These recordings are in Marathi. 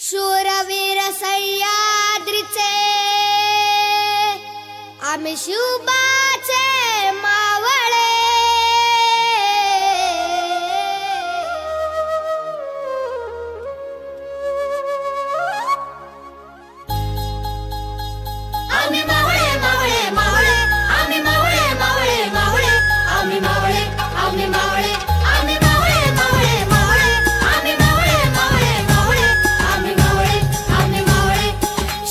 शूरवीर सह्याद्रीचे आम्ही शिवबाचे मावळे आम्ही मावळे मावळे मावळे आम्ही मावळे मावळे मावळे आम्ही मावळे आम्ही मावळे आम्ही मावळे मावळे मावळे आम्ही मावळे मावळे मावळे आम्ही मावळे आम्ही मावळे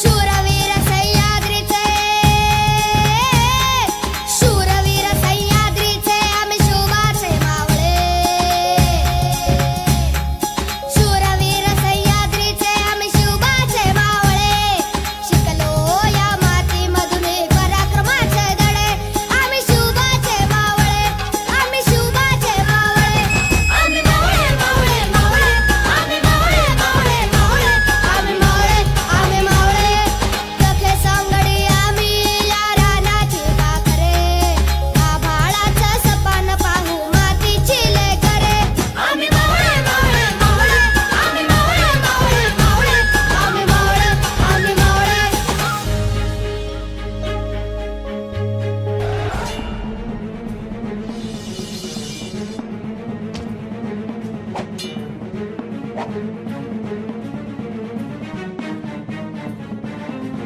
शूरवीर सह्याद्रीचे शूरवीर सह्याद्रीचे आम्ही शिवबाचे मावळे शूरवीर सह्याद्रीचे आम्ही शिवबाचे मावळे शिकलो या मातीमधून पराक्रमाचे धडे आम्ही शिवबाचे मावळे आम्ही शिवबाचे मावळे आम्ही मावळे मावळे मावळे आम्ही मावळे मावळे मावळे आम्ही मावळे आम्ही मावळे कखे सांगडी आम्ही या रानाची भाकरे आभाळाचं सपान पाहू मातीची लेकरे आम्ही मावळे मावळे मावळे आम्ही मावळे मावळे मावळे आम्ही मावळे आम्ही मावळे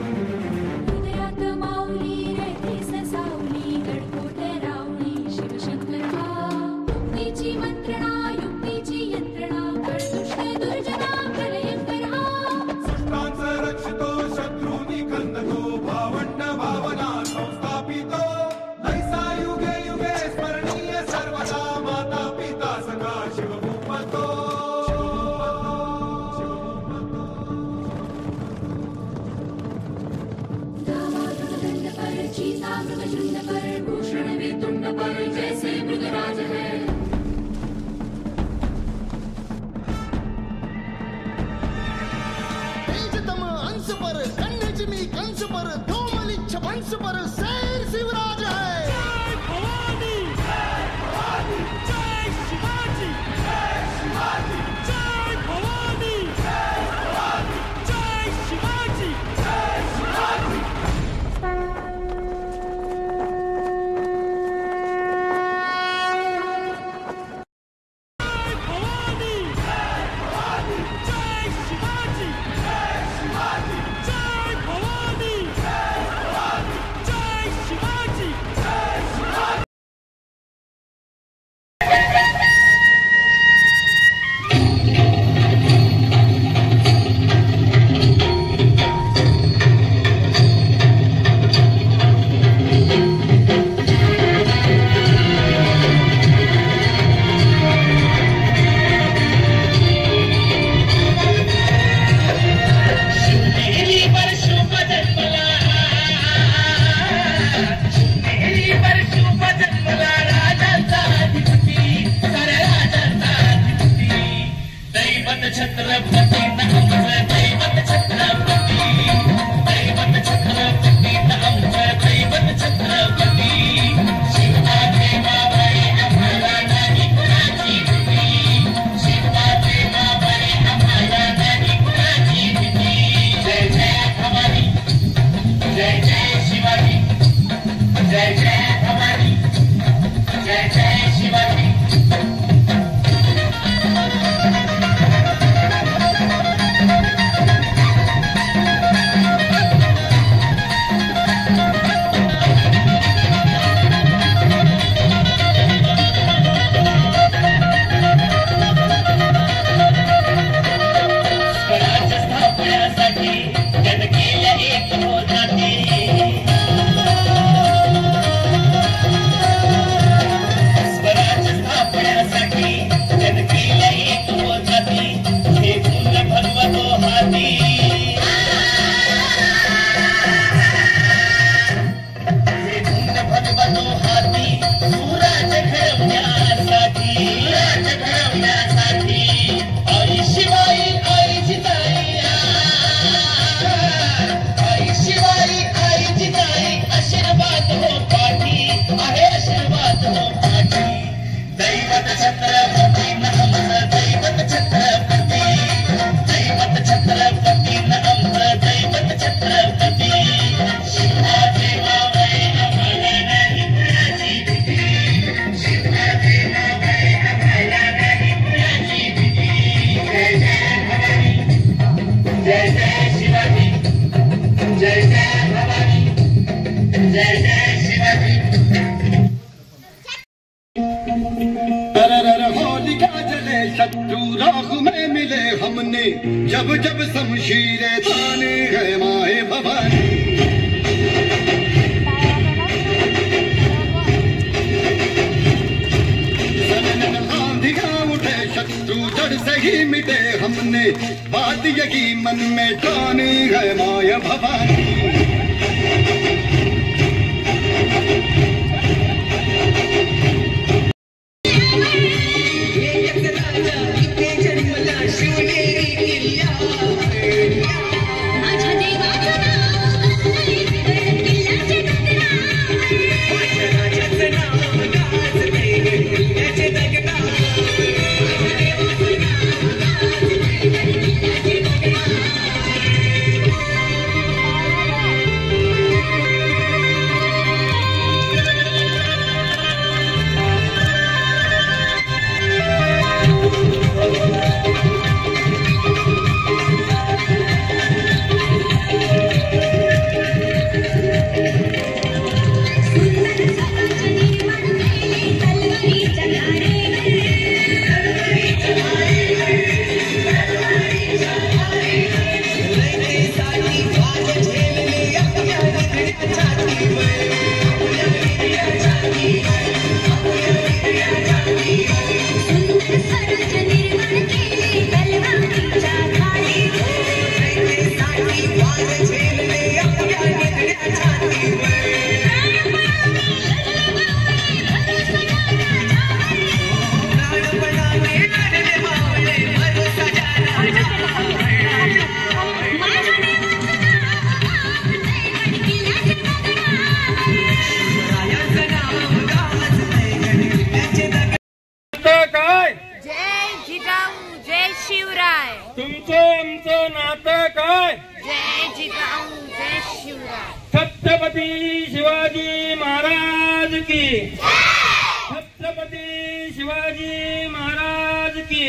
हृदयात माऊली रेतीस सावली गडकोटे रावळी शिवशंकर हा युक्तीची मंत्रणा युक्तीची यंत्रणा कळदुष्ट दुर्जना प्रलयंकर हा सृष्टांचा रक्षितो शत्रूनी खंदतो भावंड भावना संस्थापितो ऐसा युगे युगे स्मरणीय सर्वदा माता पिता सखा शिवभूपतो दंड पर चीता मृगशुंड पर भूषण वितुंड पर जैसे मृगराज है तेजतम अंश पर कन्याजिमी कंस पर धूमलिच्छ वंश पर शेर शिवराज है जय भवानी जय भवानी जय शिवाजी जय शिवाजी जय भवानी जय भवानी जय शिवाजी जय शिवाजी जय भवानी जय भवानी जय शिवाजी जय शिवाजी जय भवानी जय भवानी जय शिवाजी जय शिवाजी जब जब शमशीरे ताने है माए भवानी। उठे शत्रु जड़ से ही मिटे हमने, बात यही मन में ठानी है माया भवानी। तुमचं नातं काय? जय जिजाऊ जय शिवराय। छत्रपती शिवाजी महाराज की, छत्रपती शिवाजी महाराज की।